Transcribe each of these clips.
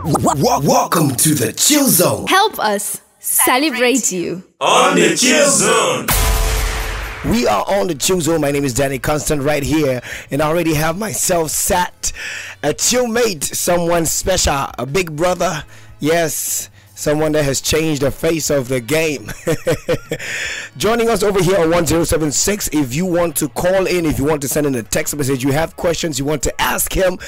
Welcome to the Chill Zone. Help us celebrate you. On the Chill Zone. We are on the Chill Zone. My name is Danny Constant right here, and I already have myself sat a Chillmate, someone special, a big brother. Yes, someone that has changed the face of the game. Joining us over here on 1076. If you want to call in, if you want to send in a text message, you have questions you want to ask him,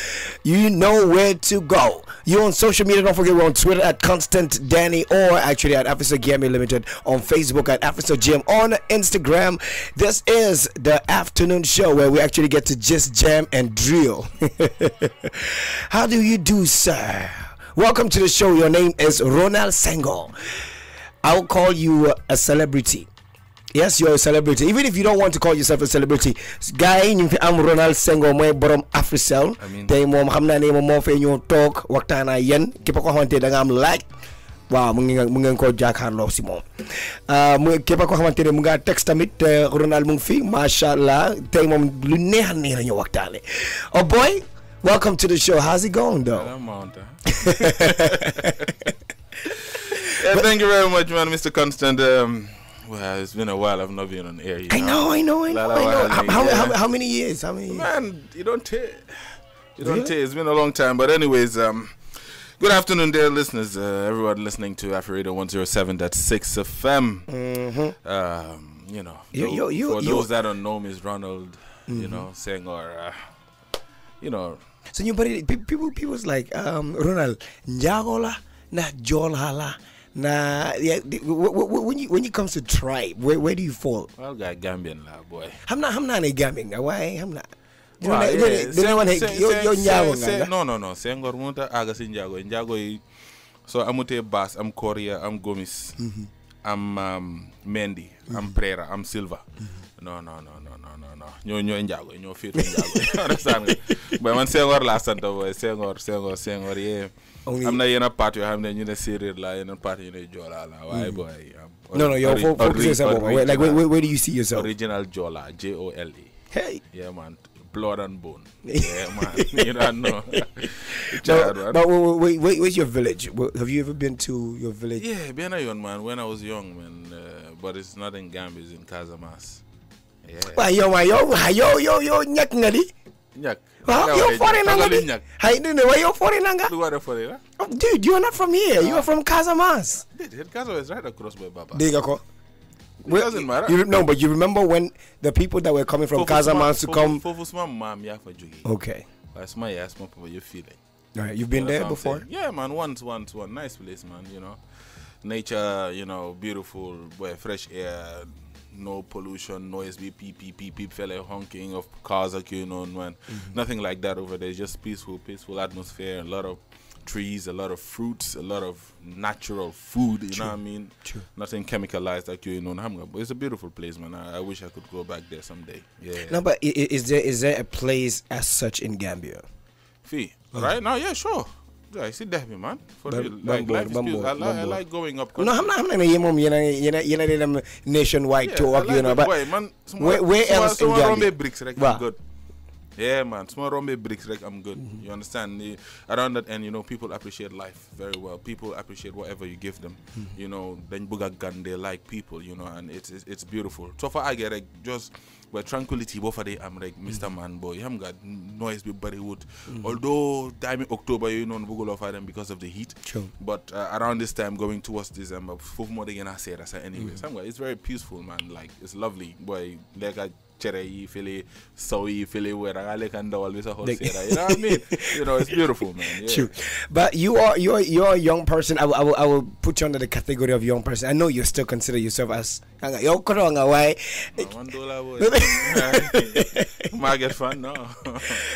you know where to go. You're on social media. Don't forget, we're on Twitter at Constant Danny, or actually at Officer Gambia Limited, on Facebook at Officer Jim, on Instagram. This is the afternoon show where we actually get to just jam and drill. How do you do, sir? Welcome to the show. Your name is Ronald Senghore. I'll call you a celebrity. Yes, you're a celebrity. Even if you don't want to call yourself a celebrity, guy, I'm Ronald Senghore, my borom Africell. Tay mom xamna ne mom mo fe ñoo tok waxtana yen képp ko xamante da nga am laaj waaw mu ngeen ko jàkkaarloo si moom mu képp ko xamante ne mu nga texte tamit Ronald mu ngi fi machallah tey moom lu neex la ñu waxtaane. Oh boy, welcome to the show. How's it going though? Yeah, thank you very much, man, Mr. Constant. Well, it's been a while. I've not been on air. I know. How many years? Man, you don't take. It's been a long time. But anyways, good afternoon, dear listeners. Everyone listening to Afro Radio 107.6 FM. You know, for those that don't know me, is Ronald. You know, Senghore. You know. So people's like Ronald Njagola na Jolhala. Nah, yeah. When you comes to tribe, where do you fall? Well, got Gambian lah, boy. I'm not a Gambian. Why? I'm not. No. Senghor munta aga si Njago. So amute Bass, I'm Korea, I'm Gomis, I'm Mendy, I'm Prera, I'm Silva. No. Ñoo Njago, ñoo fit Njago. Understand? But man Senghor la santa boy. Senghor, yeah. I'm not in a party. I'm not in a series. Like in a party, in a Jola. Why, boy? No. You're focusing on like where do you see yourself? Original Jola, Jole. Hey. Yeah, man. Blood and bone. Yeah, man. You don't know. But where's your village? Have you ever been to your village? Yeah, been a young man when I was young, man. But it's not in Gambia. It's in Casamas. Yeah. Why yo, nyak ngadi? Nyak. You're foreign nanga. How you doing? Why you're foreign nanga? Oh, dude, you're not from here. You're from Casamas. Casamas is right across by Baba. Digako. It doesn't matter. No, but you remember when the people that were coming from Casamas to come? Okay. That's my papa. You feeling? All right. You've been there before? Yeah, man. Once. Nice place, man. You know, nature. You know, beautiful. Boy, fresh air. No pollution, noise, beep, fella honking of cars, you know, man. Nothing like that over there. Just peaceful atmosphere. A lot of trees, a lot of fruits, a lot of natural food. You know what I mean? True. Nothing chemicalized, you know. It's a beautiful place, man. I wish I could go back there someday. Yeah. No, but is there a place as such in Gambia? Right now, yeah, sure. Yeah, I see that, man. For real. Like, life is beautiful. I like going up. No, I'm not nationwide tour, you know, but man, where else in Gambia? Bricks, like, I'm good. Yeah, man. Small Rombe bricks, like, I'm good. You understand? Around that end, you know, people appreciate life very well. People appreciate whatever you give them. You know, then buga gun, they like people, you know, and it's beautiful. So far, I get like just where tranquility, both of them, I'm like Mr. Man Boy. You haven't got noise with Bollywood. Although time in October, you know, Google offer them because of the heat. True. But around this time, going towards December, anyways, it's very peaceful, man. Like, it's lovely, boy. Like I chere feel soy feel where I like and always a whole you know what I mean? You know, it's beautiful, man. Yeah. True. But you're a young person. I will put you under the category of young person. I know you still consider yourself as yo why Market fun, no.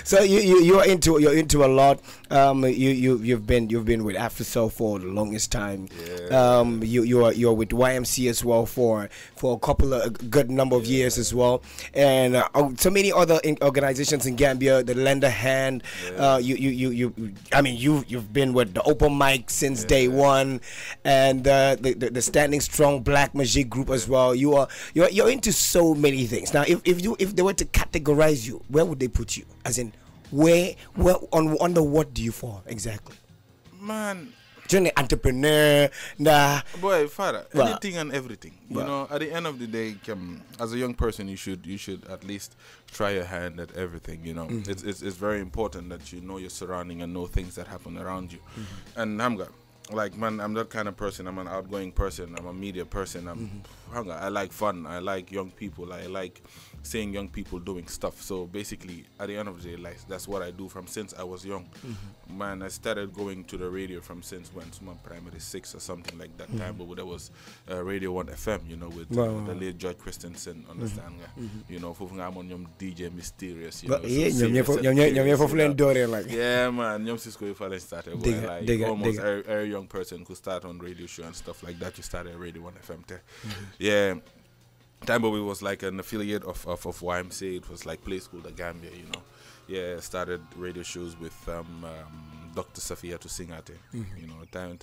So you're into a lot. You've been with Africell for the longest time. Yeah. You're with YMC as well for a couple of good number of years as well, and so many other organizations in Gambia. The Lend a Hand. Yeah. You've been with the Open Mic since day one, and the Standing Strong Black Magic Group as well. You're into so many things. Now, if they were to categorize you, where would they put you? As in, where under what do you fall exactly? Man. You're an entrepreneur. Nah. Boy, father, Well, anything and everything. You well. know, at the end of the day, as a young person, you should at least try your hand at everything. You know, it's very important that you know your surrounding and know things that happen around you. And Hamga, like, man, I'm that kind of person. I'm an outgoing person. I'm a media person. I like fun. I like young people. I like seeing young people doing stuff. So basically, at the end of the day, like, that's what I do from since I was young. Man, I started going to the radio from since when? So my primary 6 or something like that time. But there was Radio 1 FM, you know, with the late George Christensen, understand? You know, I'm on your DJ Mysterious. You know, yeah, man. Nyom Cisco, if I started, like almost every young person could start on radio show and stuff like that. You started Radio 1 FM there. Yeah. Time but it was like an affiliate of YMCA. It was like Play School, the Gambia, you know. Yeah, started radio shows with Dr. Safia to sing at it. You know, time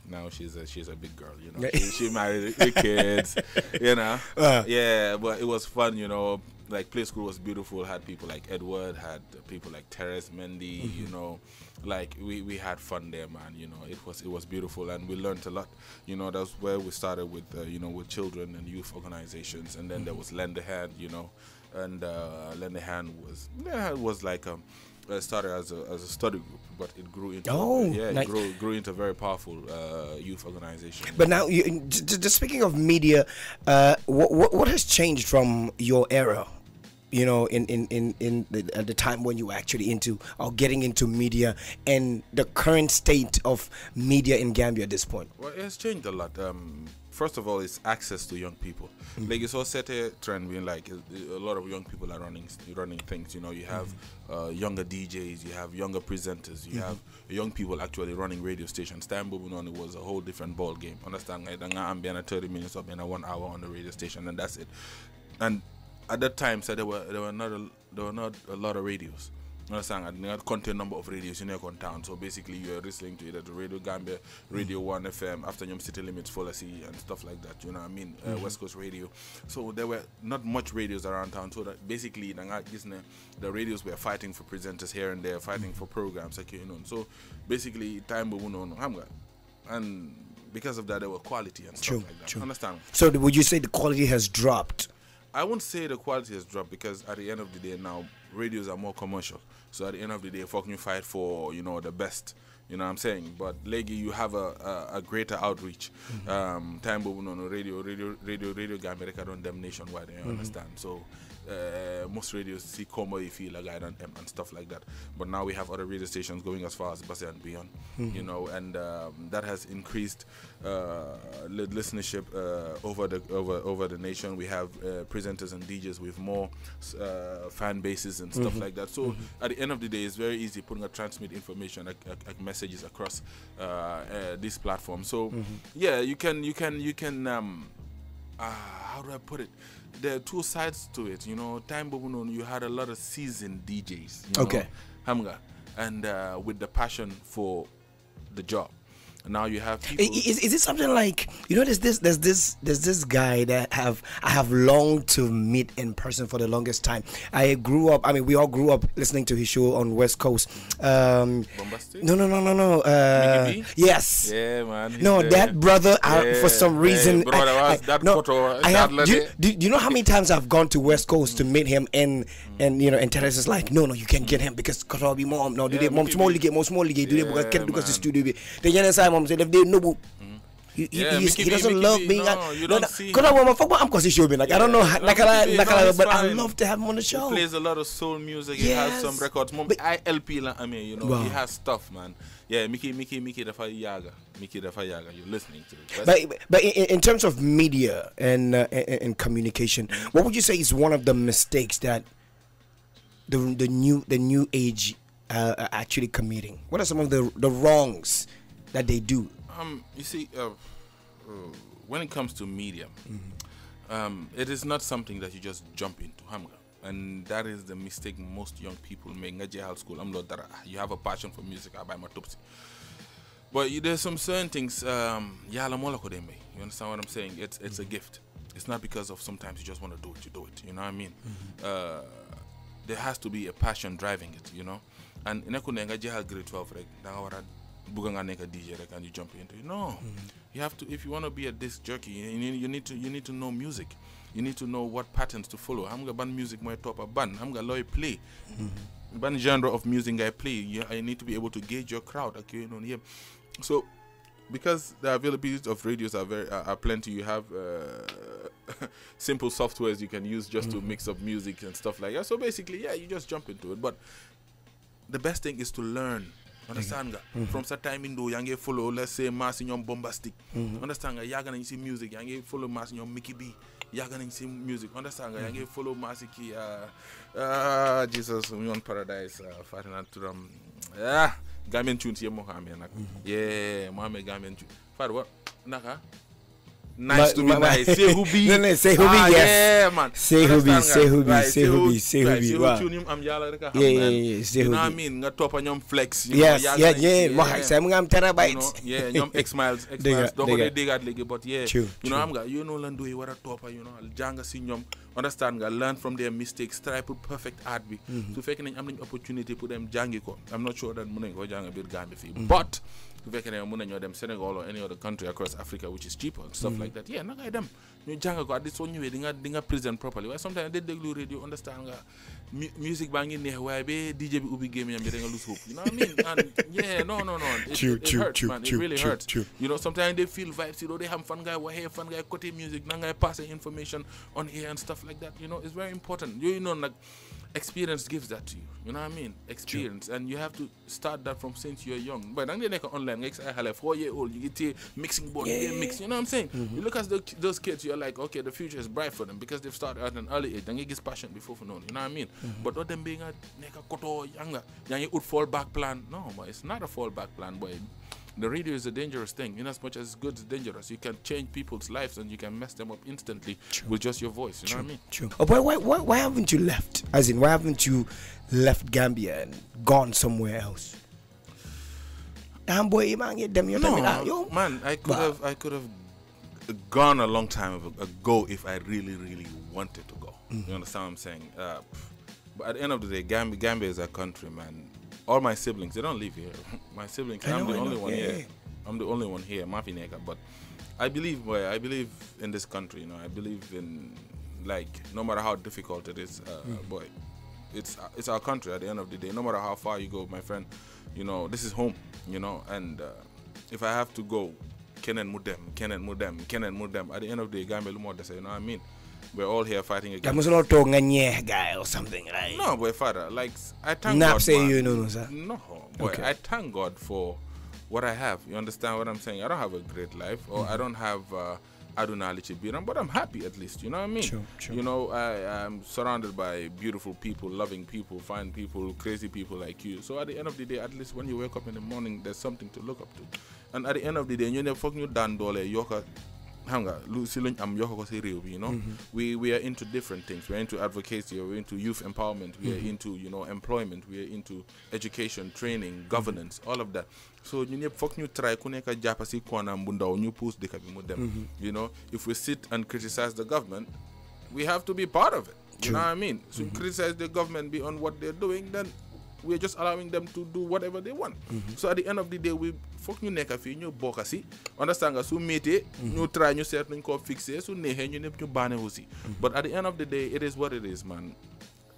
now she's a big girl, you know. She married with kids, you know. Yeah, but it was fun, you know. Like Play School was beautiful, had people like Edward, had people like Teres Mendy, you know. Like we had fun there, man, you know. It was beautiful and we learned a lot. You know, that's where we started with you know, with children and youth organizations, and then there was Lend a Hand, you know. And Lend a Hand was like started as a study group, but it grew into it grew into a very powerful youth organization. But now, just speaking of media, what has changed from your era? You know, at the time when you were actually into or getting into media, and the current state of media in Gambia at this point? Well, it has changed a lot. First of all, it's access to young people. Like it's all set a trend being like a lot of young people are running things. You know, you have younger DJs, you have younger presenters, you have young people actually running radio stations. Time it was a whole different ball game. Understand? I'm being 30 minutes or being 1 hour on the radio station, and that's it. And at that time, so there were not a lot of radios. Understand? And not content number of radios in your town. So basically, you're listening to either the Radio Gambia, Radio 1 FM, After Nyom City Limits, Policy, and stuff like that. You know what I mean? West Coast Radio. So there were not much radios around town. So that basically, the radios were fighting for presenters here and there, fighting for programs, like, you know. So basically, time and because of that, there were quality and stuff like that. Understand? So would you say the quality has dropped? I wouldn't say the quality has dropped, because at the end of the day now, radios are more commercial. So at the end of the day, fucking you fight for, you know, the best. You know what I'm saying? But Legi, you have a greater outreach. Time radio Gambia don't them nationwide, you understand? So most radios see Como, you feel like I don't and stuff like that. But now we have other radio stations going as far as Basse and beyond, you know, and that has increased listenership over the nation. We have presenters and DJs with more fan bases and stuff like that. So at the end of the day, it's very easy putting a transmit information, like messages across this platform. So yeah, you can how do I put it? There are two sides to it, you know. Time you had a lot of seasoned DJs, you know, Hamga, and with the passion for the job. Now you have people. Is it something like, you know, there's this guy that I have longed to meet in person for the longest time. We all grew up listening to his show on West Coast. Bombastic? No. Yes. Yeah, man. No, that brother. For some reason, do you know how many times I've gone to West Coast to meet him, and you know, and Teres is like, no, you can't get him because I'll be mom. No, do they mom small league, do they can't because the studio be the young side. He doesn't love being. I'm because he show me like I don't know, but I love to have him on the show. He plays a lot of soul music. He has some records. He has stuff, man. Yeah, Mickey the Fayaga. You're listening to it. But in terms of media and communication, what would you say is one of the mistakes that the new age are actually committing? What are some of the wrongs that they do? You see, when it comes to media, it is not something that you just jump into, and that is the mistake most young people make. School, you have a passion for music, I buy my tupsi. But there's some certain things, you understand what I'm saying? It's a gift. It's not because of sometimes you just want to do it, you do it. You know what I mean? There has to be a passion driving it, you know? And in grade 12, buga nga nekk a DJ rek and you jump into it. No, you have to. If you want to be a disc jockey, you need to know music. You need to know what patterns to follow. I'm gonna ban music more top a ban. I'm gonna loy play. Ban genre of music I play. I need to be able to gauge your crowd. Okay, So, because the availability of radios are plenty, you have simple softwares you can use just to mix up music and stuff like that. So basically, you just jump into it. But the best thing is to learn. Understand nga? From that time indo yange follow, let's say mass in your bombastic. Understand nga? Yaga na see music, yange follow mass in your Mickey B. Yaga na see music. Understand nga? Yange follow mass ki Jesus we on paradise Ferdinand Turam. Gambian tunes ye mo xamé nak. Yeah, mo xamé Gambian tune. Far what? Naka? Nice to be nice. Say who be? No, say who be, yes. Yeah, man. Say who be, say who be, say who be, say who be. Wow. Am yala rek xam Yeah, say you who know what I be. mean? Nga topa ñom flex. Yes, yeah. Mo say mo ngam terabytes. Yeah, ñom X miles do ko dégat légui but yeah. True, you know am nga you know lan do wara topa janga ci ñom understand nga learn from their mistakes try put perfect art bi. Su fekk nañ am nañ opportunity pour dem jangi ko. I'm not sure that mën nañ ko janga bir Gambia fi. But su fekkee ne mën nañoo dem Senegal or any other country across Africa which is cheaper and stuff like that na ngay dem ñu jàng ko at least soo ñëwee di nga present properly waaye sometimes they déglu radio understand nga music baa ngi neex waaye ba DJ bi ubbi gémmiñam bi da nga lose hope you know what I mean and no it hurts man it really hurts you know sometimes they feel vibes you know they have fan guy waxee fan guy côté music na ngay passing information on air and stuff like that you know it's very important you know like experience gives that to you. You know what I mean? Experience. And you have to start that from since you're young. But I'm like online, like 4-year-old, you get a mixing board, you get mix. You know what I'm saying? You look at those kids, you're like, okay, the future is bright for them because they've started at an early age. Then you get passion before for known. You know what I mean? But not them being a koto younger, you would fall back plan. No, but it's not a fallback plan, boy. The radio is a dangerous thing. In as much as it's good, it's dangerous. You can change people's lives and you can mess them up instantly with just your voice. You know what I mean? True. Oh, but why haven't you left? As in, why haven't you left Gambia and gone somewhere else? Boy, man, I could have gone a long time ago if I really, really wanted to go. You understand what I'm saying? But at the end of the day, Gambia is a country, man. All my siblings, they don't live here. My siblings, I'm the only one here. I'm the only one here, Mafineka. But I believe in this country, you know. I believe in, like, no matter how difficult it is, boy, it's our country at the end of the day. No matter how far you go, my friend, you know, this is home, you know. And if I have to go, Kenan Mudem. At the end of the day, Gambia Lumo, you know what I mean? We're all here fighting against. That must not guy or something, right? No, boy, father. Like I thank God. Say you know, sir. No, boy. Okay. I thank God for what I have. You understand what I'm saying? I don't have a great life, or I don't have Adunali Chibiram, but I'm happy at least. You know what I mean? True. You know, I'm surrounded by beautiful people, loving people, fine people, crazy people like you. So at the end of the day, at least when you wake up in the morning, there's something to look up to. And at the end of the day, you never fucking done dole yoka. You know, we are into different things. We're into advocacy, we're into youth empowerment, we are into, you know, employment, we are into education, training, governance, all of that. So you need to try japasi kwana mbunda new post de them. You know, if we sit and criticize the government, we have to be part of it. You know what I mean? So criticize the government beyond what they're doing, then we're just allowing them to do whatever they want. So at the end of the day, we fuck you neka fi ñu bokka si understand nga su mété ñu try ñu seet nuñ ko fixé su neexee ñu ñëpp ñu bané aussi. But at the end of the day, it is what it is, man.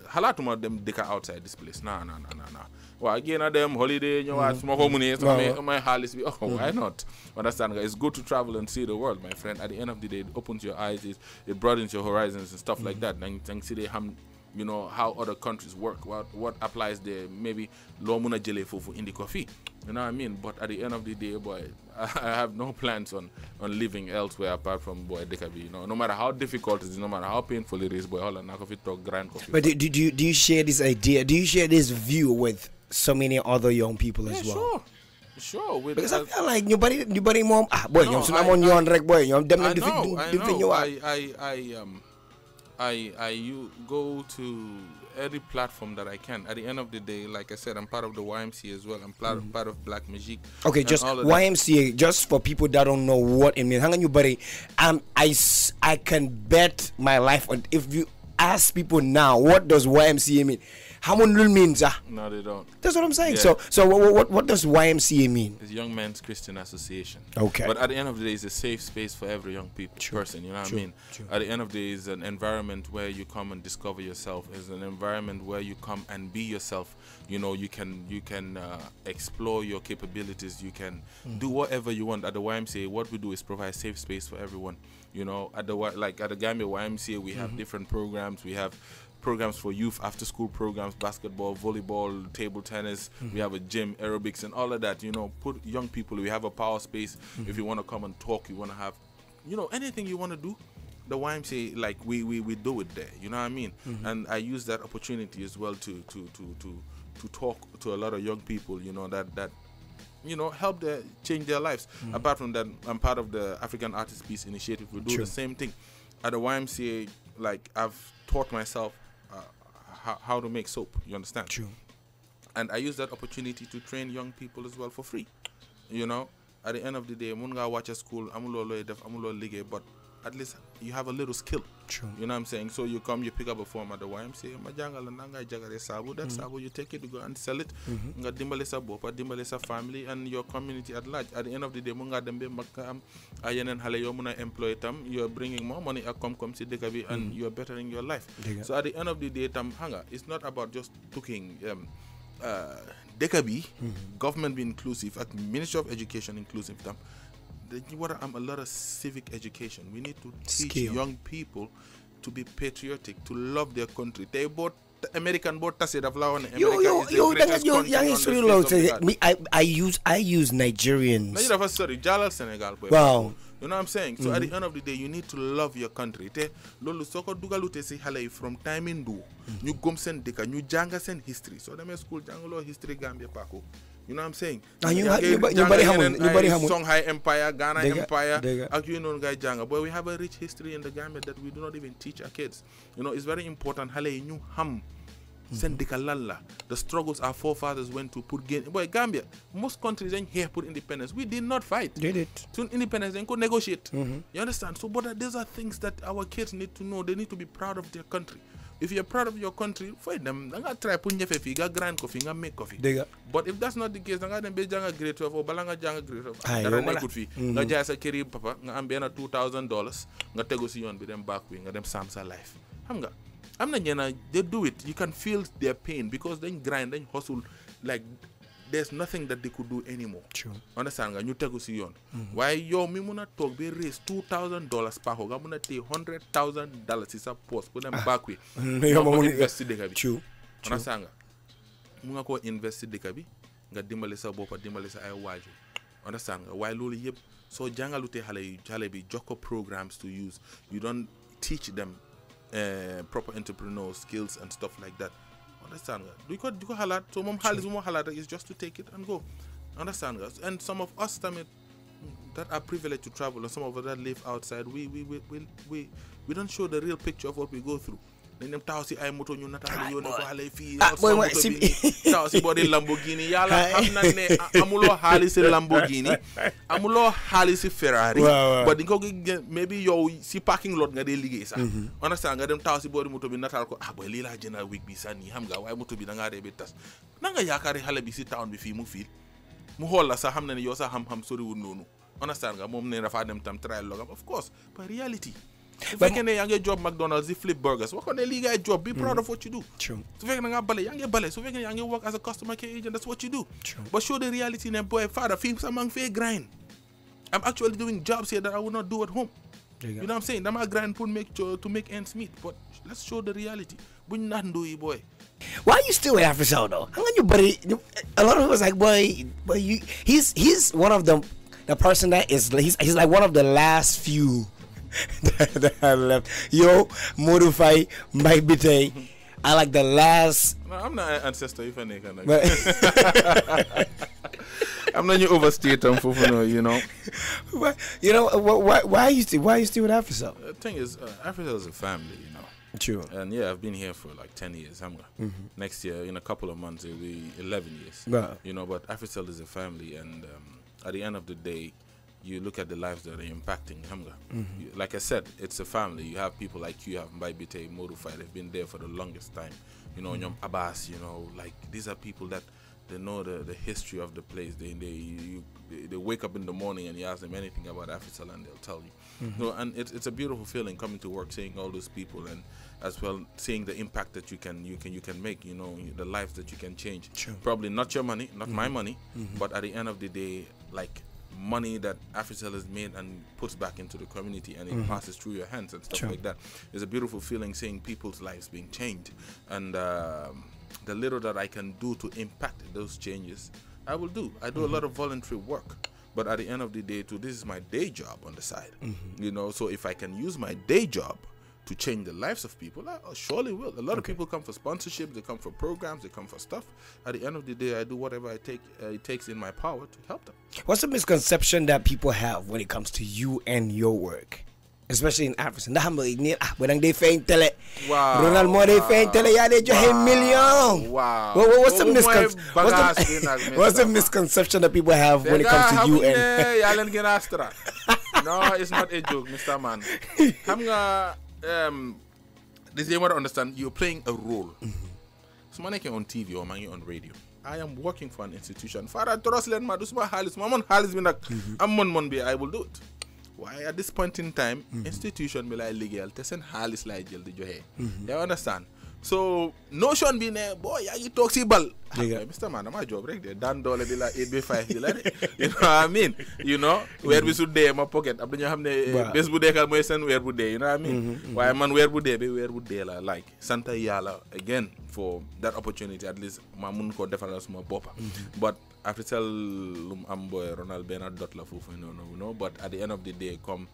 Halatuma them deka outside this place. Nah. Well, again, them holiday, you know, small communities, my halis be. Why not? Understand? It's good to travel and see the world, my friend. At the end of the day, it opens your eyes, it broadens your horizons and stuff like that. And see you know how other countries work, what applies there. Maybe lo muna jele fofu in the coffee. You know what I mean? But at the end of the day, boy, I have no plans on living elsewhere apart from boy Dekabi. You know, no matter how difficult it is, no matter how painful it is, boy, all na coffee talk grand coffee. But do you share this idea? Do you share this view with so many other young people as well? Sure. Because I feel like nobody mom boy, I'm on your rek boy, I'm them you go to every platform that I can. At the end of the day, like I said, I'm part of the YMCA as well. I'm part of Black Magic. Okay, just YMCA, just for people that don't know what it means. Hang on, you buddy. I can bet my life on if you ask people now, what does YMCA mean? How many means? No, they don't. That's what I'm saying. Yeah. So what does YMCA mean? It's Young Men's Christian Association. Okay. But at the end of the day, it's a safe space for every young person. You know what I mean? True. At the end of the day, it's an environment where you come and discover yourself. It's an environment where you come and be yourself. You know, you can explore your capabilities. You can do whatever you want. At the YMCA, what we do is provide safe space for everyone. You know, at the Gambia YMCA, we have different programs. We have programs for youth, after school programs, basketball, volleyball, table tennis. We have a gym, aerobics, and all of that. You know, put young people. We have a power space. If you want to come and talk, you want to have, you know, anything you want to do, the YMCA, like we do it there. You know what I mean? And I use that opportunity as well to talk to a lot of young people. You know that you know, help change their lives. Apart from that, I'm part of the African Artist Peace Initiative. We do the same thing at the YMCA. Like, I've taught myself how to make soap. You understand? True. And I use that opportunity to train young people as well for free. You know, at the end of the day, mun nga watch a school, amulo loy def, amulo ligay, but at least you have a little skill. True. You know what I'm saying? So you come, you pick up a form at the YMCA, majangal nanga jagare sabu, that sabu, you take it, you go and sell it, nga dimbale sa bopa, dimbale sa family and your community at large. At the end of the day, munga dembe makam ayenen hale yo muna employ tam, you're bringing more money come si dekabi and you're bettering your life. So at the end of the day, tam hanga, it's not about just cooking. Dekabi, government be inclusive, at Ministry of Education inclusive tam. A lot of civic education. We need to teach young people to be patriotic, to love their country. They bought American boat tase da flower. I use Nigerians. No, you never sorry, Jalal Senegal. Wow. You know what I'm saying? So at the end of the day, you need to love your country. Te lolu soko dugalute si halay from time in do. Ñu gom sen deka, ñu janga sen history. So them school jangalo history Gambia pako. You know what I'm saying? Nobody Songhai Empire, Ghana Empire, you know, guy janga. But we have a rich history in the Gambia that we do not even teach our kids. You know, it's very important. Halay ñu ham. The struggles our forefathers went to put gain. Boy, Gambia, most countries ain't here put independence. We did not fight. Did it? So independence, they could negotiate. You understand? So, but these are things that our kids need to know. They need to be proud of their country. If you're proud of your country, fight them. I'm gonna try put fefi, ga grind coffee, ga make coffee. But if that's not the case, I'm gonna be janga grade 12 or balanga janga grade 12. That's good fee. Nga jasa kiri papa, nga ambena $2,000, nga tego si yon be them back wing, nga them samsa life. I'm not gonna, they do it. You can feel their pain because they grind, they hustle. Like, there's nothing that they could do anymore. True. Understand? You take us on. Why yo me muna talk be raise $2,000 per ho. Gamuna take $100,000 is a post. Put them back way. Invest the kabi. True. Understand? Munga ko invest the kabi. Nga dimbale sa bopa dimbale sa ay waju. Understand? Why loli yep. So janga lute hale bi joko programs to use. You don't teach them proper entrepreneurial skills and stuff like that. Understand? Do you halat? So mom halis mo halat is just to take it and go. Understand? And some of us that are privileged to travel, and some of us that live outside, we don't show the real picture of what we go through. Then them tawsi ay moto ñu natal yo ne ko halé fi tawsi body Lamborghini yalla xamna ne amulo xaliss Lamborghini amulo xaliss Ferrari but di ko maybe yow si parking lot nga dé liggéey sax understand nga dem tawsi body moto bi natal ko boy li la jëna week bi sa ni xam nga way moto bi da nga dé be tas na nga yaakaari xalé bi si town bi fi mu fil mu xol la sax xamna ne yow sax xam sori wu nonu understand nga mom ne dafa dem tam trial logam of course but reality. If you can job McDonald's, you flip burgers. What kind of legal job? Be proud of what you do. True. So if you can ballet, so if you can work as a customer care agent, that's what you do. True. But show the reality in boy, father, things among fair grind. I'm actually doing jobs here that I would not do at home. You know what I'm saying? I'm a grind to make ends meet. But let's show the reality. We not do it, boy. Why are you still with Afro though? How you buddy? A lot of people was like, boy, he's one of the person that is he's like one of the last few. that I left. Yo, modify my bitay. I like the last. No, I'm not an ancestor if I can. I'm not your overstate you know. You know why are you still with Africa? The thing is, Africa is a family, you know. True. And yeah, I've been here for like 10 years. Next year, in a couple of months, it'll be 11 years. Wow. You know, but Africa is a family, and at the end of the day, you look at the lives that are impacting. Like I said, it's a family. You have people like you have Mbaibite, Modufai. They've been there for the longest time. You know, Nyom Abbas. You know, like these are people that they know the history of the place. They wake up in the morning and you ask them anything about Africell and they'll tell you. No, and it's a beautiful feeling coming to work, seeing all those people, and as well seeing the impact that you can make. You know, the lives that you can change. Sure. Probably not your money, not my money, but at the end of the day, like money that Africell has made and puts back into the community, and it passes through your hands and stuff like that. It's a beautiful feeling seeing people's lives being changed, and the little that I can do to impact those changes, I will do. I do a lot of voluntary work, but at the end of the day, too, this is my day job on the side. You know, so if I can use my day job to change the lives of people, I surely will. A lot of people come for sponsorships, they come for programs, they come for stuff. At the end of the day, I do whatever it takes in my power to help them. What's the misconception that people have when it comes to you and your work? Especially in Africa. When they faint tele. Wow. Ronald more they faint tele, yeah, they just million. Wow. What's the misconception that people have when it comes to you and No, it's not a joke, Mr. Man. This is what I understand. You're playing a role. So man on TV or man on radio. I am working for an institution. Father Toroslen Madusma Halis, Mamon Halis Binak, I will do it. Why at this point in time, institution be like legal, tesen Halis like jail the johe. You understand? So notion be ne boy, you talk si bal. Mr. Man, my job right there. Dan dollar de la 8B5 de la. You know what I mean? You know, where we should day my pocket. Abdu ñu xamne bes bu dekal moy sen where bu day, you know what I mean? Why man where bu day be where bu day la like Santa Yala again for that opportunity, at least ma mun ko defal suma bopa. But after tell am boy Ronald Bernard dot la fofu no, but at the end of the day come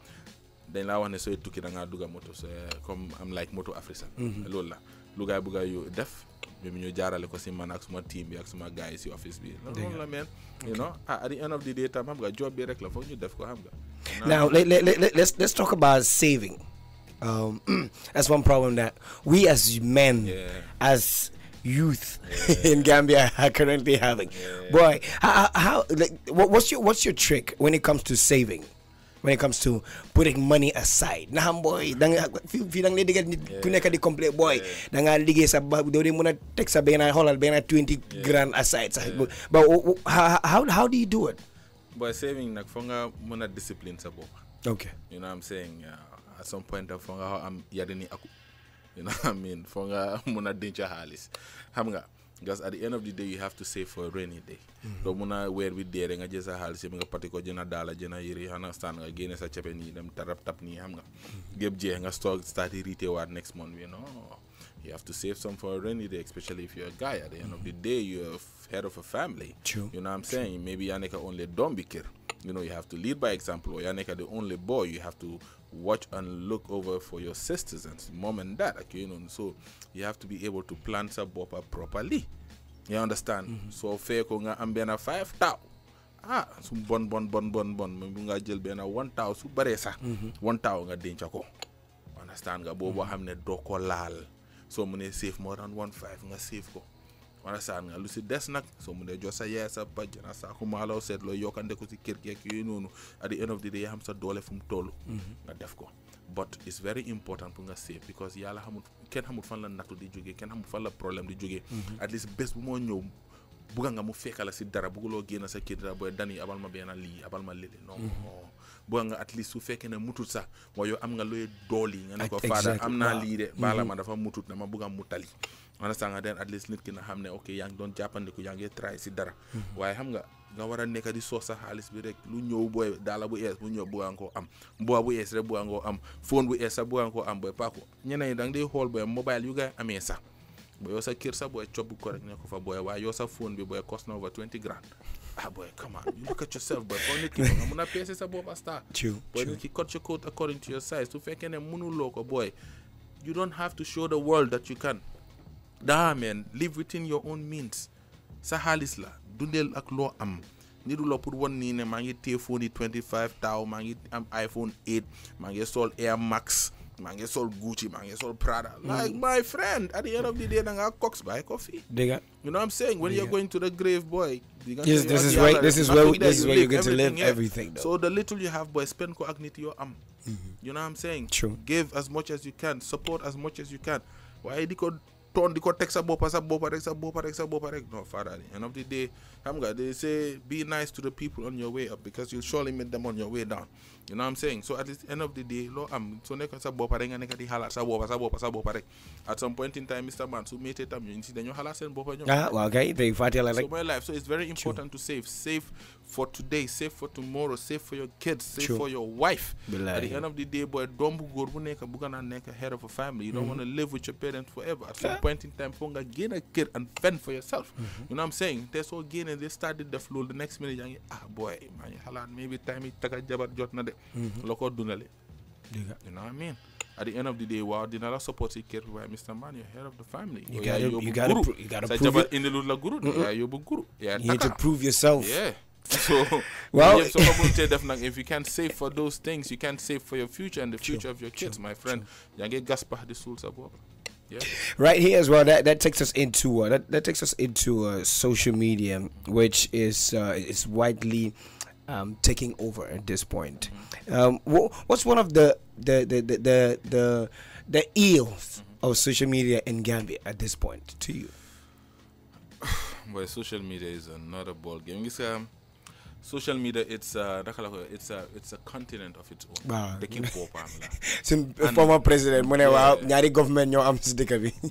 then la wax ne soy tukki da nga duga moto so comme am like moto Africa. Lol la lu gaay buga yu def bi ñu jaarale ko ci man ak suma team bi ak suma guys ci office bi non la men you know at the end of the day tam xam nga job bi rek la fo ñu def ko xam nga. Now let's talk about saving. That's one problem that we as men, as youth in Gambia are currently having. Boy, how like, what's your trick when it comes to saving? When it comes to putting money aside, nah boy, fi dang ne digal nit ku nekk di complain boy, da nga liggéey sa ba do di mëna tek sa benn holal benn 20 grand aside. But how do you do it? Boy, saving nak fo nga mëna discipline sa bop. Okay. You know what I'm saying? At some point fo nga am yadini aku. You know what I mean? Fo nga mëna denc xaalis. Xam nga? Because at the end of the day, you have to save for a rainy day. So muna where we there nga jesa hal si nga patiko jena dala jena yiri understand nga gene sa chepe ni dem tap ni xam nga geb je nga start retail war next month, you know. You have to save some for a rainy day, especially if you're a guy. At the end of the day, you're head of a family. True. You know what I'm saying? Maybe Yaneka only don't be kid. You know, you have to lead by example. Or Yaneka the only boy, you have to watch and look over for your sisters and mom and dad. Okay, you know, so you have to be able to plan sa bopa properly. You understand? So fair ko nga ambena 5,000. So bon nga jël bena 1,000 su bare sa 1,000 nga dencha ko. Understand nga bobo xamne do ko laal. So mu ne save more than 1,500 nga save ko. Understand nga lu ci des nak so mu ne jox sa yaay sa bajjana sa ko malaw set lo yokande ko ci kër gi ak yu nonu. At the end of the day xam sa doole fu mu tollu nga def ko. But it's very important pour nga save because yàlla xamul kenn xamul fan la nattu di jógee kenn xamul fan la problème di jógee. At least bés bu moo ñëw bugga nga mu fekkala si dara bugguloo génn sa kër dara booy dani abal ma benn lii abal ma lili non bugga nga at least su fekkee ne mutut sax mooy yow am nga looy dooli nga ne ko faada am naa lii de baala ma dafa mutut na ma bugga mu tali understand nga den at least nit ki na xam ne ok yaa ngi doon jàppandiku yaa ngi try si dara waaye xam nga war a nekk di soos sa xaalis bi rek lu ñëw booy daala bu ees bu ñëw bugga nga koo am mbuba bu ees rek bugga nga koo am phone bu ees sax bugga nga koo am booy paako ñeneen ñi da nga di xool booy mobile yu nga amee sax booy yow sa kër sax booy cob ko rek ne ko fa booy waaye yow sa phone bi booy cost na over 20 grand boy come on you look at yourself boy for nit ki nga mun a peese sa bopp asta boy nit ki cut your coat according to your size su fekkee ne mënuloo ko boy you don't have to show the world that you can man live within your own means sa xaalis la dundeel ak loo am ni du la pour won nii ne maa ngi téye phone yi 25,000 maa ngi am iPhone 8 maa ngi sol Air Max maa ngi sol Gucci maa ngi sol Prada like my friend at the end of the day da nga cox buy coffee dégg you know what I'm saying when you're going to the grave boy Yes, this is where you're going to live everything. Though. So the little you have, boy, spend ko agniti your You know what I'm saying? True. Give as much as you can, support as much as you can. Why di ko turn di ko text bopa rek. No, father. At the end of the day, they say be nice to the people on your way up because you'll surely meet them on your way down. You know what I'm saying? So at the end of the day, so neka sa bopa rek neka di halat sa bopa rek. At some point in time, Mr. Man, so mate it you see then you halat sen bopa nyo. Well, okay. So my life. So it's very important to save. Save for today, save for tomorrow, save for your kids, save for your wife. At the end of the day, boy, don't go neka head of a family. You don't want to live with your parents forever. At some point in time, fonga gain a kid and fend for yourself. You know what I'm saying? They're so gain and they started the flow. The next minute, boy, man, halat maybe time it taka jabat jot na de. Loko dunale. You know what I mean? At the end of the day, wow, did not support it, Mr. Man, you're head of the family. You gotta prove it. You need to prove yourself. Yeah. So, well, if you can't save for those things, you can't save for your future and the future of your kids, my friend. Yeah. Right here as well. That takes us into social media, which is widely taking over at this point. What's one of the ills of social media in Gambia at this point to you? Well, social media is another ball game. Social media, it's a continent of its own. Wow. They keep former president, government,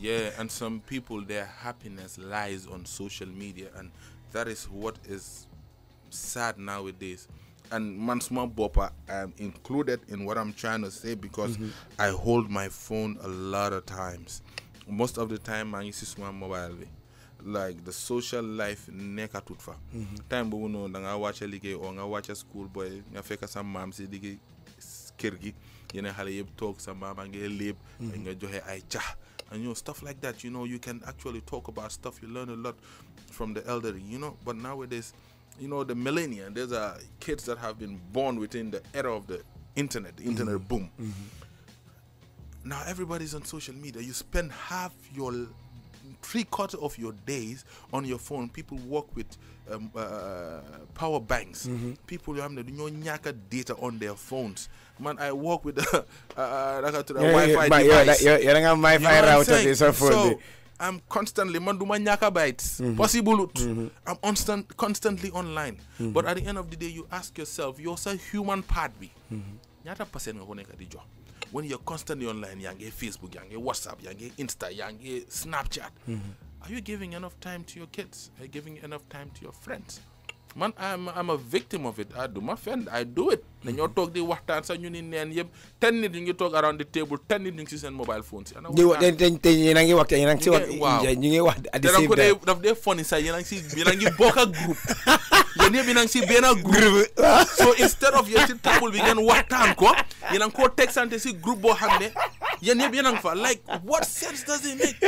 yeah, and some people, their happiness lies on social media, and that is what is sad nowadays. And Mansuma Bopa, I'm included in what I'm trying to say because I hold my phone a lot of times. Most of the time, I use my mobile. Like the social life neka tutfa. Time bu no nga watch a ligue or nga watch a school boy nga feka sa mam si digi kirgi yene xale yeb talk sa mama nga leb nga joxe ay cha and stuff like that. You can actually talk about stuff. You learn a lot from the elderly, but nowadays, the millennia, there's kids that have been born within the era of the internet boom. Now everybody's on social media. You spend half your 3/4 of your days on your phone. People work with power banks. People have no data on their phones. Man, I work with Wi-Fi device. So I'm constantly bytes. Possible. I'm constantly online. But at the end of the day, you ask yourself, you're a human part. When you're constantly online, you get Facebook, you get WhatsApp, you get Insta, you get Snapchat. Are you giving enough time to your kids? Are you giving enough time to your friends? Man, I'm a victim of it. I do my friend. I do it. Then you talk the what time, so you need 10 minutes you talk around the table, 10 minutes you send mobile phones. Wow. They're funny. So you see, book a group. So instead of your table begin what time ko, you know text and see group bohande. Like, what sense does it make?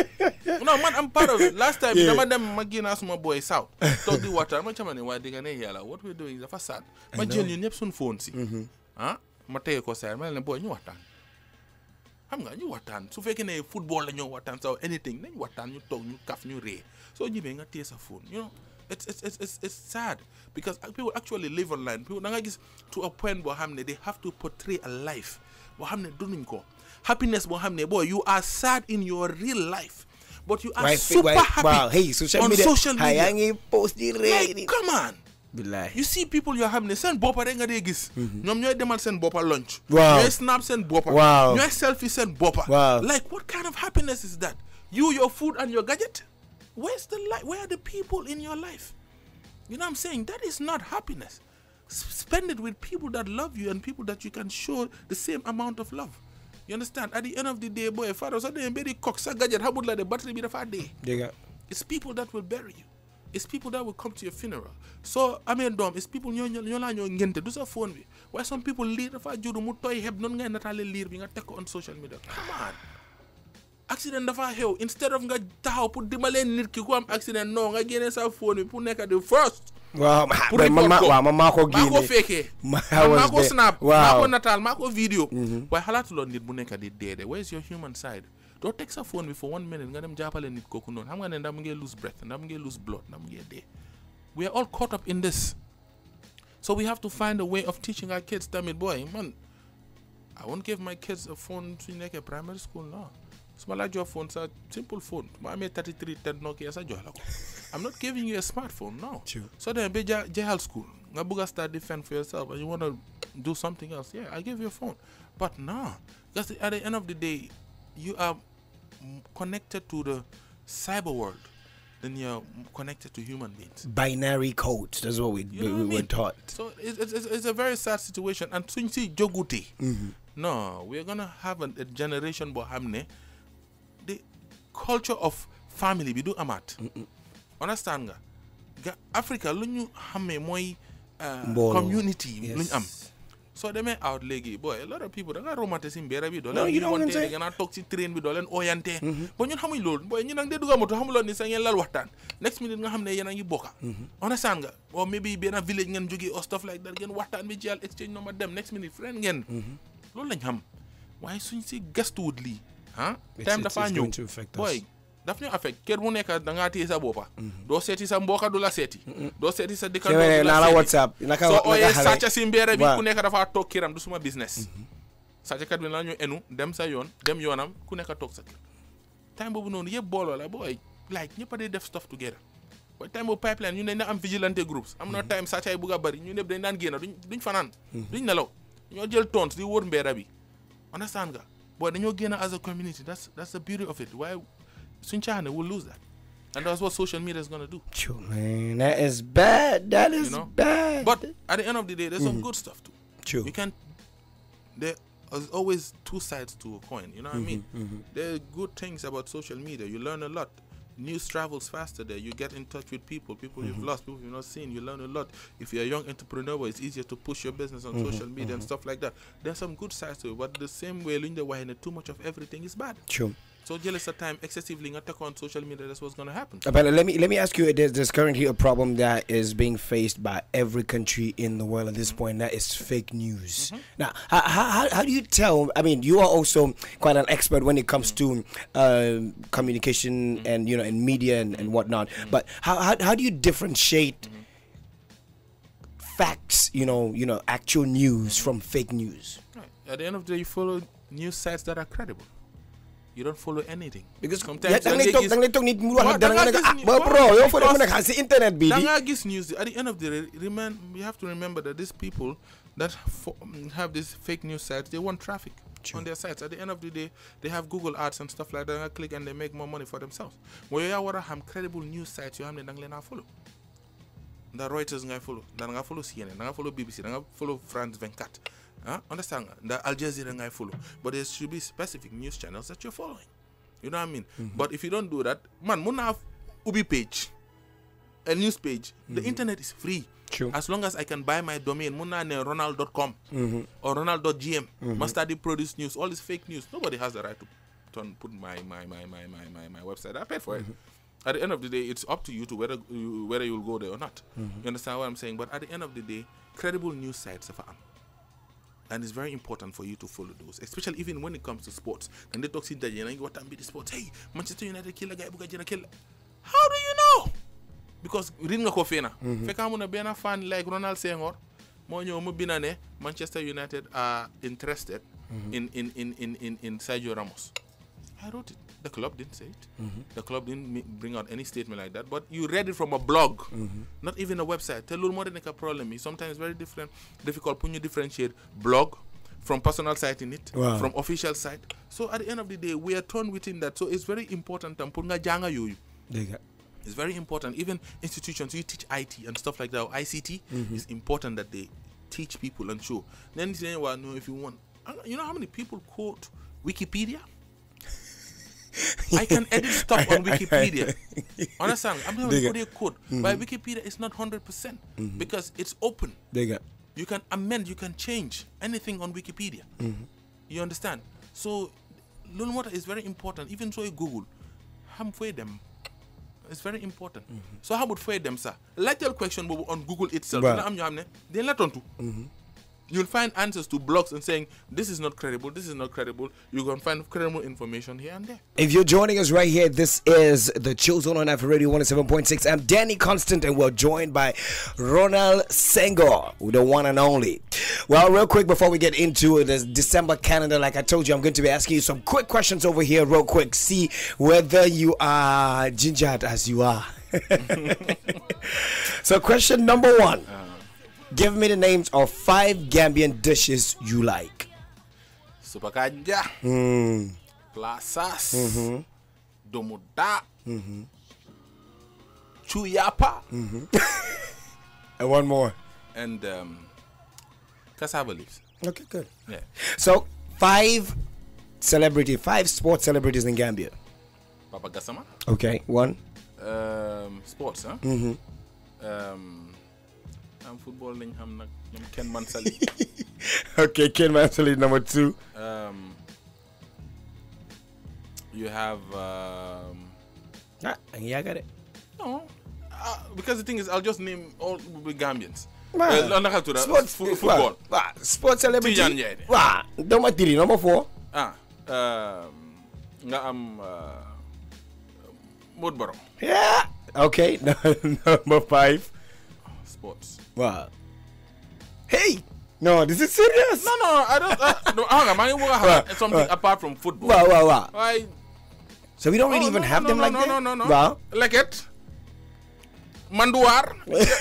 No, man, I'm part of it. Last time, my boy south. Talk the water. What we're doing is a facade. My junior Nepson phone. Huh? Mateo Cossar, my boy, you watan. I'm going to watan. So, if you football and you watan, so anything, then you watan, you talk, you cough, you ray. So, you bring a taste of phone. It's sad because people actually live online. People get to a point where they have to portray a life. Happiness, boy, you are sad in your real life, but you are super happy. Wow, hey, social media. Like, come on. You see people you're having send bopa renga regis. Nyom send bopa lunch. Wow. You snap send bopa. Wow. You selfie send bopa. Wow. Like, what kind of happiness is that? You, your food and your gadget? Where's the life? Where are the people in your life? You know what I'm saying? That is not happiness. Spend it with people that love you and people that you can show the same amount of love. You understand? At the end of the day, boy, if I was very cock gadget, how would like the battery be the far day? It's people that will bury you. It's people that will come to your funeral. So I mean, it's people you ngente. Do some phone. Why some people leave if I do mutoy have non nga natale leave being attack on social media. Come on. Accident dafa xew instead of nga taxaw pour dimbalé nit ki ko am accident non nga génné sa phone pour nekk the first. Wow, mako feke. Mako snap, mako natal, mako video. Why halatulon nit bu nekk di dédé. Where's your human side? Don't take a phone for 1 minute nga dem jappalé nit koku non. Xam nga né ndam ngey lose breath, ndam ngey lose blood, ndam ngey dé. We are all caught up in this. So we have to find a way of teaching our kids. Damn it, boy, man, I won't give my kids a phone to like a primary school, no. Small like your phone, a simple phone. I'm 3310 Nokia. I'm not giving you a smartphone, no. True. So then be jail school. You start defend for yourself and you want to do something else. Yeah, I give you a phone. But no. Because at the end of the day, you are connected to the cyber world. Then you're connected to human beings. Binary codes. That's what we were taught. So it's a very sad situation. And so you see, Joguti. No, we're going to have a generation bohamne. The culture of family, we do amat. Understand nga? Africa, lunyu hame moi community. Yes. So they may out legi boy. A lot of people they got romanticism bera bi No, you know what I'm saying? They gonna talk to train bi dolen oyante. But you hamuy lool boy ñu nang de duga moto xamulon ni sa ngeen lal waxtaan. Next minute nga xamne yena ngi boka. Understand nga? Or maybe be a village ngeen jogi or stuff like that ngeen waxtaan bi jall exchange number dem next minute friend ngeen. Lool lañ xam. Why suñ ci gestuwut li? Huh? Time dafa ñew. Boy, daf ñu affect kër bu nekk da nga téye sa boppa doo seeti sa mbokk du la seeti doo seeti sa dëkkandoo du la seeti WhatsApp soo ooyee sàcca si mbeere bi ku nekk dafa toog kiram du suma business sàccakat bi la ñu enu dem sa yoon dem yoonam ku nekk toog sa kër time boobu noonu yëpp booloo la booy like ñëpp a dee def stuff together booy time boobu pipeline ñu ne na am vigilante groups am na time sàcca yi bugg a bëri ñu ñëpp dañ daan génn duñ fanaan duñ nelaw ñoo jël tons di wër mbeere bi understand nga booy dañoo génn as a community that's the beauty of it waaye China will lose that. And that's what social media is going to do. True, man. That is bad. That is bad. But at the end of the day, there's some good stuff too. True. You can't, there is always two sides to a coin. You know what I mean? There are good things about social media. You learn a lot. News travels faster there. You get in touch with people you've lost, people you've not seen. You learn a lot. If you're a young entrepreneur, it's easier to push your business on social media and stuff like that. There's some good sides to it. But the same way, too much of everything is bad. True. So jealous of time excessively attack on social media, that's what's going to happen. But let me ask you, there's currently a problem that is being faced by every country in the world at this point. That is fake news. Now, how do you tell? I mean, you are also quite an expert when it comes to communication and and media and whatnot. But how do you differentiate facts, actual news from fake news? Right. At the end of the day, you follow news sites that are credible. You don't follow anything. Because sometimes internet. At the end of the day, we have to remember that these people that have these fake news sites, they want traffic on their sites. At the end of the day, they have Google ads and stuff like that. They click and they make more money for themselves. Where you have credible news sites, you have to follow. The Reuters nga follow, nga follow CNN, nga follow BBC, nga follow France 24. Understand? The Al Jazeera nga follow. But there should be specific news channels that you're following. You know what I mean? But if you don't do that, man, muna have Ubi page, a news page. The internet is free. True. As long as I can buy my domain, muna ne Ronald.com or Ronald.gm, must study produce news, all this fake news. Nobody has the right to put my website. I paid for it. At the end of the day, it's up to you to whether you'll go there or not. You understand what I'm saying? But at the end of the day, credible news sites are and it's very important for you to follow those, especially even when it comes to sports. And they talk to you, what time be the sports? Hey, Manchester United kill a guy, kill. How do you know? Because ringa ko fena. Feka muna be na fan like Ronald Senghore. Mo ñoo mo binane Manchester United are interested in Sergio Ramos. I wrote it. The club didn't say it. The club didn't bring out any statement like that. But you read it from a blog, not even a website. Tell you more than a problem. Sometimes very difficult when you differentiate blog from personal site in it, from official site. So at the end of the day, we are torn within that. So it's very important. It's very important. Even institutions, you teach IT and stuff like that, or ICT, it's important that they teach people and show. Then you say, well, no, if you want. You know how many people quote Wikipedia? I can edit stuff on Wikipedia. Understand? I'm going to put a code. But Wikipedia is not 100% because it's open. You can amend, you can change anything on Wikipedia. You understand? So, learn what is very important. Even so, Google, how for them? It's very important. So, how about for them, sir? Like your question on Google itself. They let on to. You'll find answers to blogs and saying, this is not credible, this is not credible. You can find credible information here and there. If you're joining us right here, this is the Chill Zone on Afro Radio 107.6. I'm Danny Constant, and we're joined by Ronald Senghore, the one and only. Well, real quick before we get into this December calendar, like I told you, I'm going to be asking you some quick questions over here real quick. See whether you are gingered as you are. So question number 1. Give me the names of 5 Gambian dishes you like. Supakanja, plasas, domuda, chuyapa, And one more. and cassava leaves. Okay, good. Yeah. So 5 sports celebrities in Gambia. Papa Gassama. Okay, 1. Sports, huh? I'm football ling ham nak Ken Mansali. Okay, Ken Mansali number 2. You have Yeah, I got it. no, because the thing is, I'll just name all the Gambians. Sports Football. Sports celebrity. Tijan Yede. Number 3, number 4. Nga am Modboro. Yeah. Okay, number 5. Sports. Wow. Hey, no, this is serious. No, I don't. It's something apart from football. Wow. So we don't really even no, have no, them no, like no, that? No. Wow. Like it. Manduar.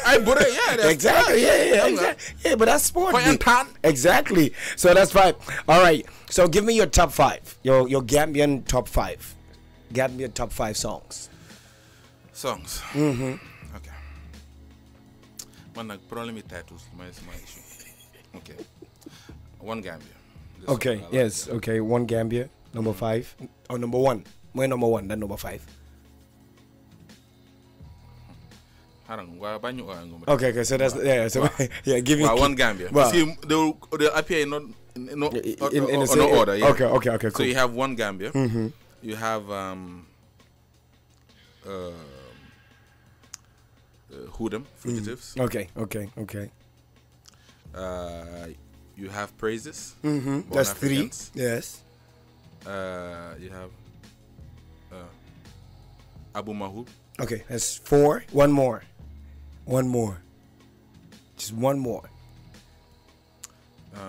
I bure. Yeah. Exactly. Yeah. Yeah, but that's sport. Poyantan. Exactly. So that's 5. All right. So give me your top 5. Your Gambian top 5. Gambian top 5 songs. Songs. Okay. Man, problem with titles. My issue. Okay. One Gambia. This Okay. one, Yes. Okay. 1 Gambia. Number 5. Oh, number 1. We're number 1. Then number 5. Okay. So that's So yeah. Give me one Gambia. Wow. See, they'll appear in no order. Yeah. Okay. Cool. So you have one Gambia. You have Hoodem, Fugitives. Okay. You have Praises. That's 3. Yes. You have Abu Mahub. Okay. That's 4. One more. Just one more. You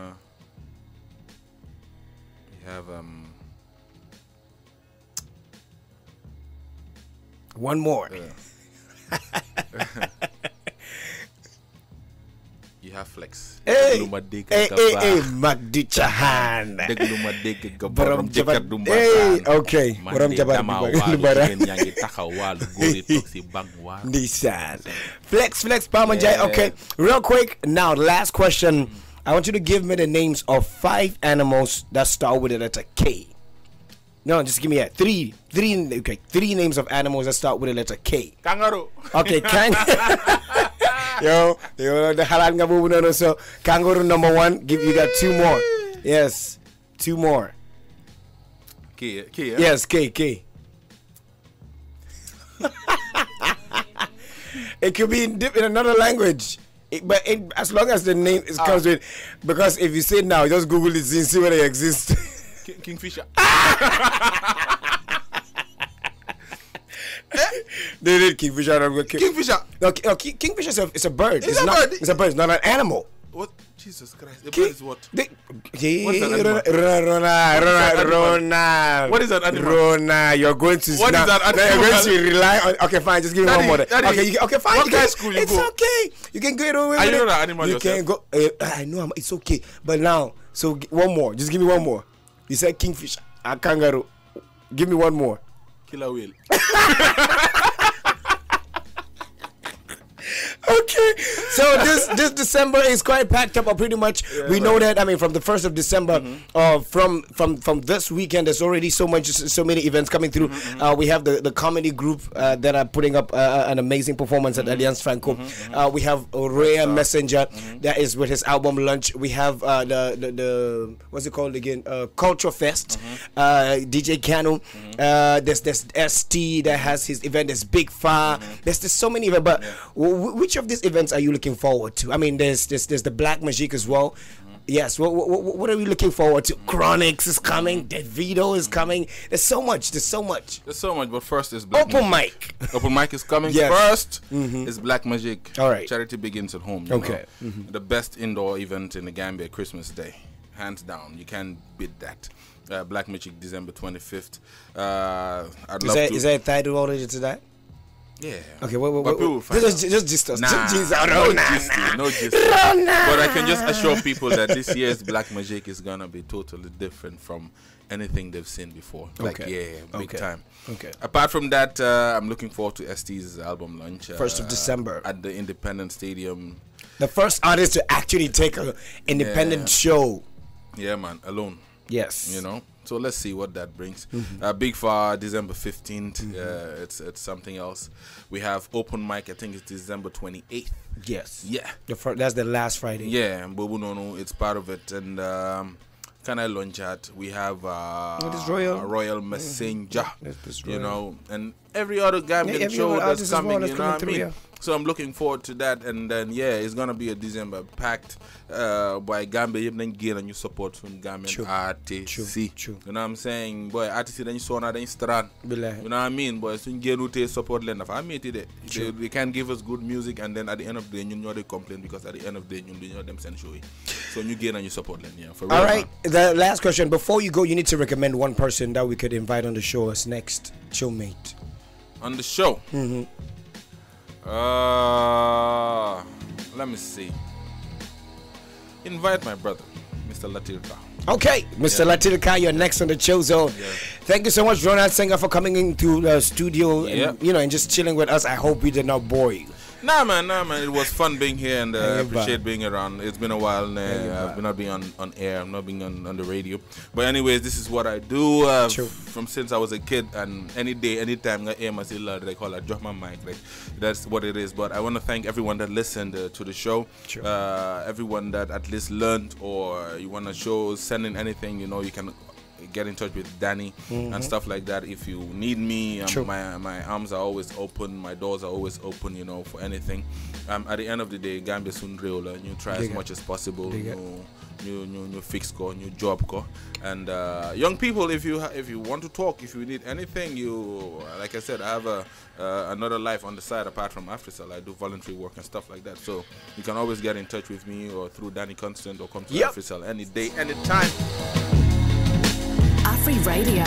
have one more. You have Flex. Hey, Magdi Chahan. Hey, okay. Flex, Pamanjai. Okay, real quick. Now, last question. I want you to give me the names of 5 animals that start with the letter K. No, just give me 3. Okay, 3 names of animals that start with the letter K. Kangaroo. Okay, Yo, the halal nga bubu no. So kangaroo number 1. You got 2 more. Yes, 2 more. K. Yes, K. It could be in another language, but as long as the name comes with, because if you say now, just Google it and see whether they exist. Kingfisher. They did Kingfisher. Kingfisher. No, Kingfisher is a bird. It's a bird. It's a bird. It's not an animal. What? Jesus Christ. The bird is what? Ronald. What is that animal? Ronald, you're going to. What is that animal? You're going to rely on. Okay, fine. Just give me one more. Daddy, Okay, fine. What kind of school you it's go? It's okay. You can get away with Are it. you know that animal you yourself? can go. I know. It's okay. But now, so one more. Just give me one more. You said kingfisher, a kangaroo. Give me one more. Killer whale. Okay, so this December is quite packed up. Pretty much, we know that. I mean, from the 1st of December, from this weekend, there's already so many events coming through. We have the comedy group that are putting up an amazing performance at Alliance Franco. We have Rare Messenger that is with his album Lunch. We have the what's it called again? Culture Fest. DJ Kanu. There's ST that has his event. There's Big Far. There's so many events, but which of these events are you looking forward to? I mean, there's the Black Magic as well. Yes. What are we looking forward to? Chronics is coming. Davido is coming. There's so much. There's so much. But first is Black Open Magic. mic. Open mic is coming. Yes. First is Black Magic. All right. Charity begins at home. Okay. The best indoor event in the Gambia, Christmas Day. Hands down. You can't beat that. Black Magic, December 25th. Is there a title already to that? Yeah. Okay, just us. No gist. Nah. But I can just assure people that this year's Black Magic is gonna be totally different from anything they've seen before. Big time. Okay. Apart from that, I'm looking forward to ST's album launch. 1st of December at the Independent Stadium. The first artist to actually take an independent show. Yeah, man, alone. Yes. You know. So let's see what that brings. Big Far, December 15th. It's something else. We have open mic. I think it's December 28th. Yes. Yeah. That's the last Friday. Yeah, and Bobu Nono, it's part of it. And can I launch at? We have Royal Messenger. You know, and every other Gambian show that's coming. You know what I mean? So I'm looking forward to that, and then it's gonna be a December packed by Gambia. You then gain and you support from Gambian artists. True. You know what I'm saying? Boy, artists then you saw now then strand. You know what I mean? Boy, so you get support land. I mean it. They can give us good music, and then at the end of the day, you know they complain because at the end of the day, you know them send show. So you gain and you support land. Yeah. For real. All right. The last question before you go, you need to recommend one person that we could invite on the show as next Chillmate. On the show. Let me see. Invite my brother, Mr. Latirka. Okay, Mr. Latirka, you're next on the Chill Zone. Thank you so much, Ronald Senghore, for coming into the studio and and just chilling with us. I hope we did not bore you. Nah, man. It was fun being here, and I appreciate being around. It's been a while. I've not been on air. I'm not being on the radio. But anyways, this is what I do from since I was a kid. And any day, anytime I aim, I say, Lord, I call it, drop my mic. Like that's what it is. But I want to thank everyone that listened to the show. Everyone that at least learned, or you want to send in anything. You know, you can get in touch with Danny and stuff like that. If you need me, my arms are always open, my doors are always open, you know, for anything. At the end of the day, Gambia Sundreola, you try as much as possible, you fix ko, you job ko. And young people, if you want to talk, if you need anything, like I said, I have another life on the side apart from AfriCell. I do voluntary work and stuff like that. So you can always get in touch with me or through Danny Constant or come to AfriCell any day, anytime. Afri Radio.